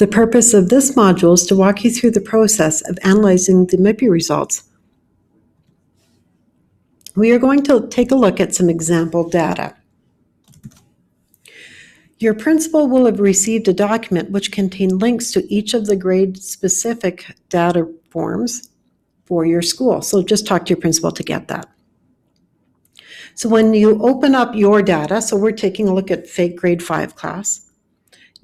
The purpose of this module is to walk you through the process of analyzing the MIPI results. We are going to take a look at some example data. Your principal will have received a document which contains links to each of the grade-specific data forms for your school. So just talk to your principal to get that. So when you open up your data, so we're taking a look at fake grade 5 class,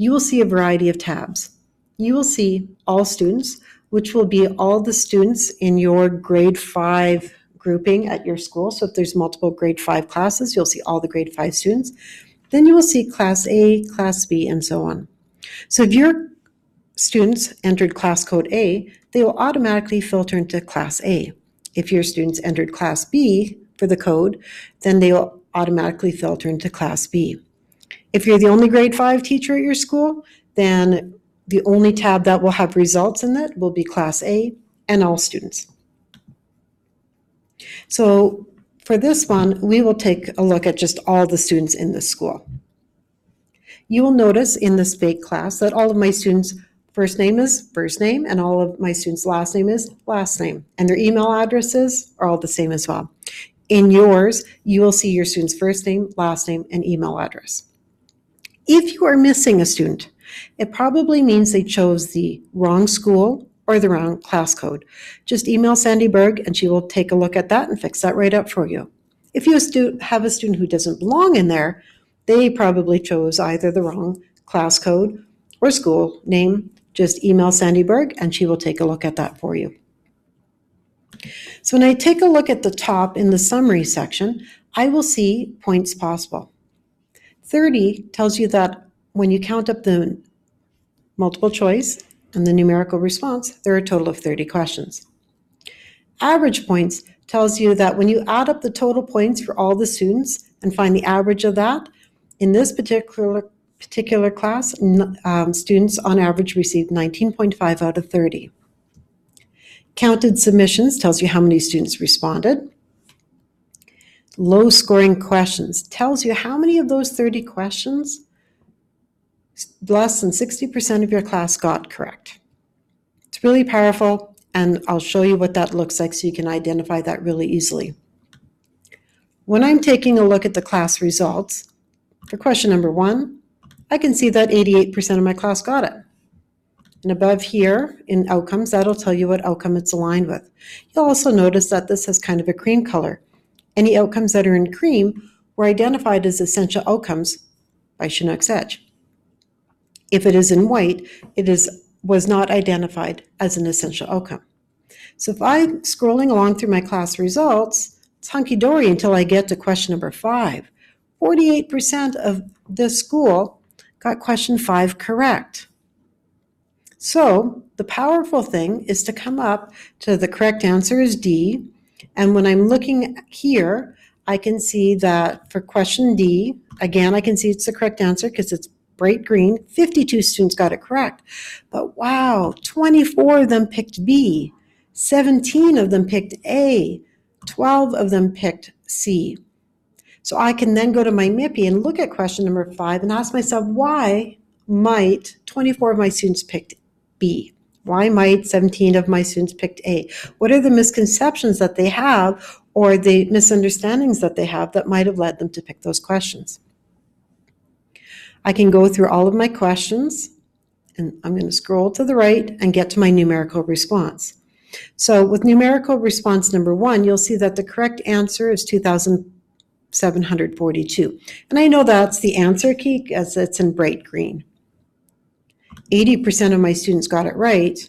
you will see a variety of tabs. You will see all students, which will be all the students in your grade 5 grouping at your school. So if there's multiple grade 5 classes, you'll see all the grade 5 students. Then you will see Class A, Class B, and so on. So if your students entered class code A, they will automatically filter into Class A. If your students entered Class B for the code, then they will automatically filter into Class B. If you're the only grade 5 teacher at your school, then the only tab that will have results in it will be Class A and all students. So for this one, we will take a look at just all the students in the school. You will notice in this fake class that all of my students' first name is first name and all of my students' last name is last name, and their email addresses are all the same as well. In yours, you will see your student's first name, last name, and email address. If you are missing a student, it probably means they chose the wrong school or the wrong class code. Just email Sandy Berg and she will take a look at that and fix that right up for you. If you have a student who doesn't belong in there, they probably chose either the wrong class code or school name. Just email Sandy Berg and she will take a look at that for you. So when I take a look at the top in the summary section, I will see points possible. 30 tells you that when you count up the multiple choice and the numerical response, there are a total of 30 questions. Average points tells you that when you add up the total points for all the students and find the average of that, in this particular class, students on average received 19.5 out of 30. Counted submissions tells you how many students responded. Low scoring questions tells you how many of those 30 questions less than 60% of your class got correct. It's really powerful, and I'll show you what that looks like so you can identify that really easily. When I'm taking a look at the class results, for question number 1, I can see that 88% of my class got it. And above here in outcomes, that'll tell you what outcome it's aligned with. You'll also notice that this has kind of a cream color. Any outcomes that are in cream were identified as essential outcomes by Chinook's Edge. If it is in white, was not identified as an essential outcome. So if I'm scrolling along through my class results, it's hunky-dory until I get to question number 5. 48% of the school got question 5 correct. So the powerful thing is to come up to the correct answer is D. And when I'm looking here, I can see that for question D, again, I can see it's the correct answer because it's bright green. 52 students got it correct. But wow, 24 of them picked B, 17 of them picked A, 12 of them picked C. So I can then go to my MIPI and look at question number 5 and ask myself, why might 24 of my students picked B? Why might 17 of my students picked A? What are the misconceptions that they have or the misunderstandings that they have that might have led them to pick those questions? I can go through all of my questions, and I'm going to scroll to the right and get to my numerical response. So with numerical response number 1, you'll see that the correct answer is 2,742. And I know that's the answer key as it's in bright green. 80% of my students got it right.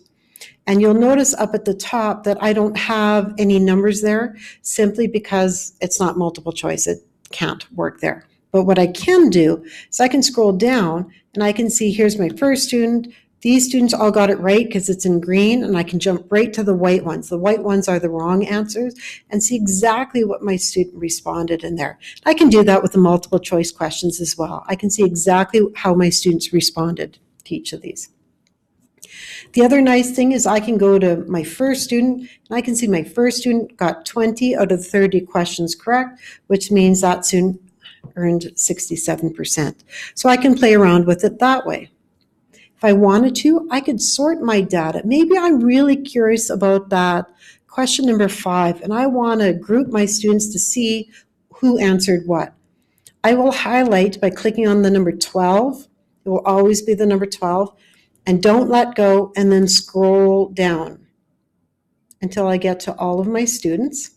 And you'll notice up at the top that I don't have any numbers there simply because it's not multiple choice. It can't work there. But what I can do is I can scroll down and I can see here's my first student. These students all got it right because it's in green, and I can jump right to the white ones. The white ones are the wrong answers and see exactly what my student responded in there. I can do that with the multiple choice questions as well. I can see exactly how my students responded to each of these. The other nice thing is I can go to my first student and I can see my first student got 20 out of 30 questions correct, which means that student earned 67%. So I can play around with it that way. If I wanted to, I could sort my data. Maybe I'm really curious about that question number 5, and I want to group my students to see who answered what. I will highlight by clicking on the number 12. It will always be the number 12. And don't let go, and then scroll down until I get to all of my students.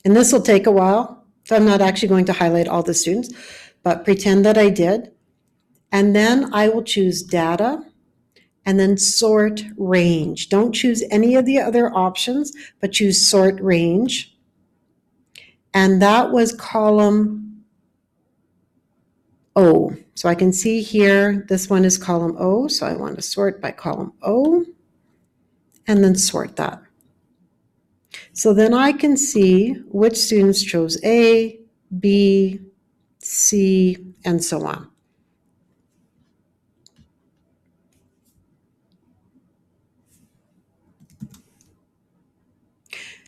And this will take a while, so I'm not actually going to highlight all the students, but pretend that I did. And then I will choose data and then sort range. Don't choose any of the other options, but choose sort range. And that was column O. So I can see here, this one is column O, so I want to sort by column O and then sort that. So then I can see which students chose A, B, C, and so on.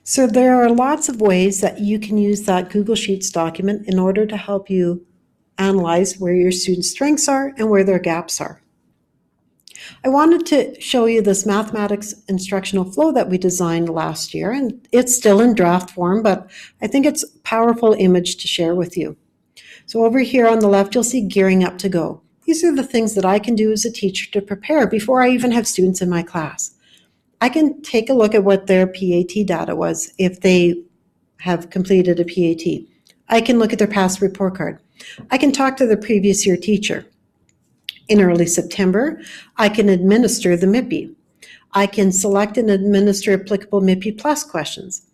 So there are lots of ways that you can use that Google Sheets document in order to help you analyze where your students' strengths are and where their gaps are. I wanted to show you this mathematics instructional flow that we designed last year, and it's still in draft form, but I think it's a powerful image to share with you. So over here on the left, you'll see gearing up to go. These are the things that I can do as a teacher to prepare before I even have students in my class. I can take a look at what their PAT data was if they have completed a PAT. I can look at their past report card. I can talk to the previous year teacher. In early September, I can administer the MIPI. I can select and administer applicable MIPI Plus questions.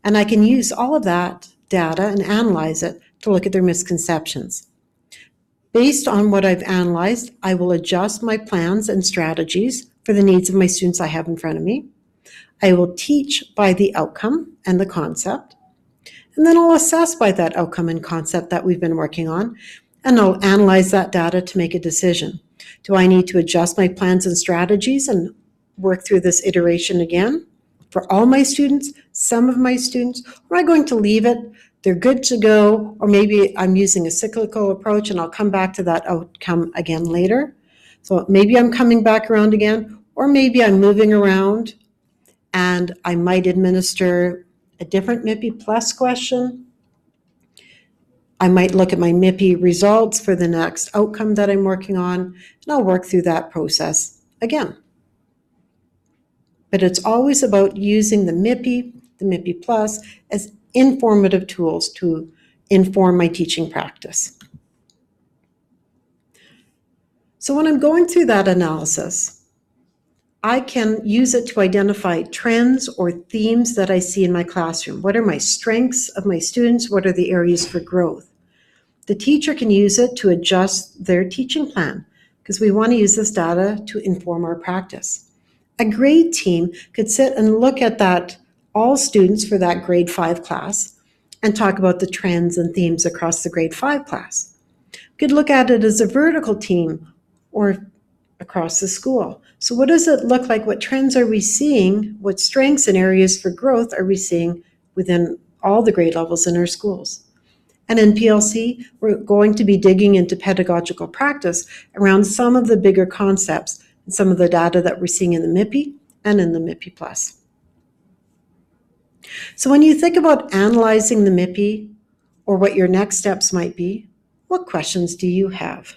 And I can use all of that data and analyze it to look at their misconceptions. Based on what I've analyzed, I will adjust my plans and strategies for the needs of my students I have in front of me. I will teach by the outcome and the concept. And then I'll assess by that outcome and concept that we've been working on, and I'll analyze that data to make a decision. Do I need to adjust my plans and strategies and work through this iteration again for all my students, some of my students, or am I going to leave it? They're good to go, or maybe I'm using a cyclical approach and I'll come back to that outcome again later. So maybe I'm coming back around again, or maybe I'm moving around and I might administer a different MIPI Plus question. I might look at my MIPI results for the next outcome that I'm working on, and I'll work through that process again. But it's always about using the MIPI Plus, as informative tools to inform my teaching practice. So when I'm going through that analysis, I can use it to identify trends or themes that I see in my classroom. What are my strengths of my students? What are the areas for growth? The teacher can use it to adjust their teaching plan, because we want to use this data to inform our practice. A grade team could sit and look at that, all students for that grade 5 class, and talk about the trends and themes across the grade 5 class. Could look at it as a vertical team or across the school. So what does it look like? What trends are we seeing? What strengths and areas for growth are we seeing within all the grade levels in our schools? And in PLC, we're going to be digging into pedagogical practice around some of the bigger concepts and some of the data that we're seeing in the MIPI and in the MIPI Plus. So when you think about analyzing the MIPI or what your next steps might be, what questions do you have?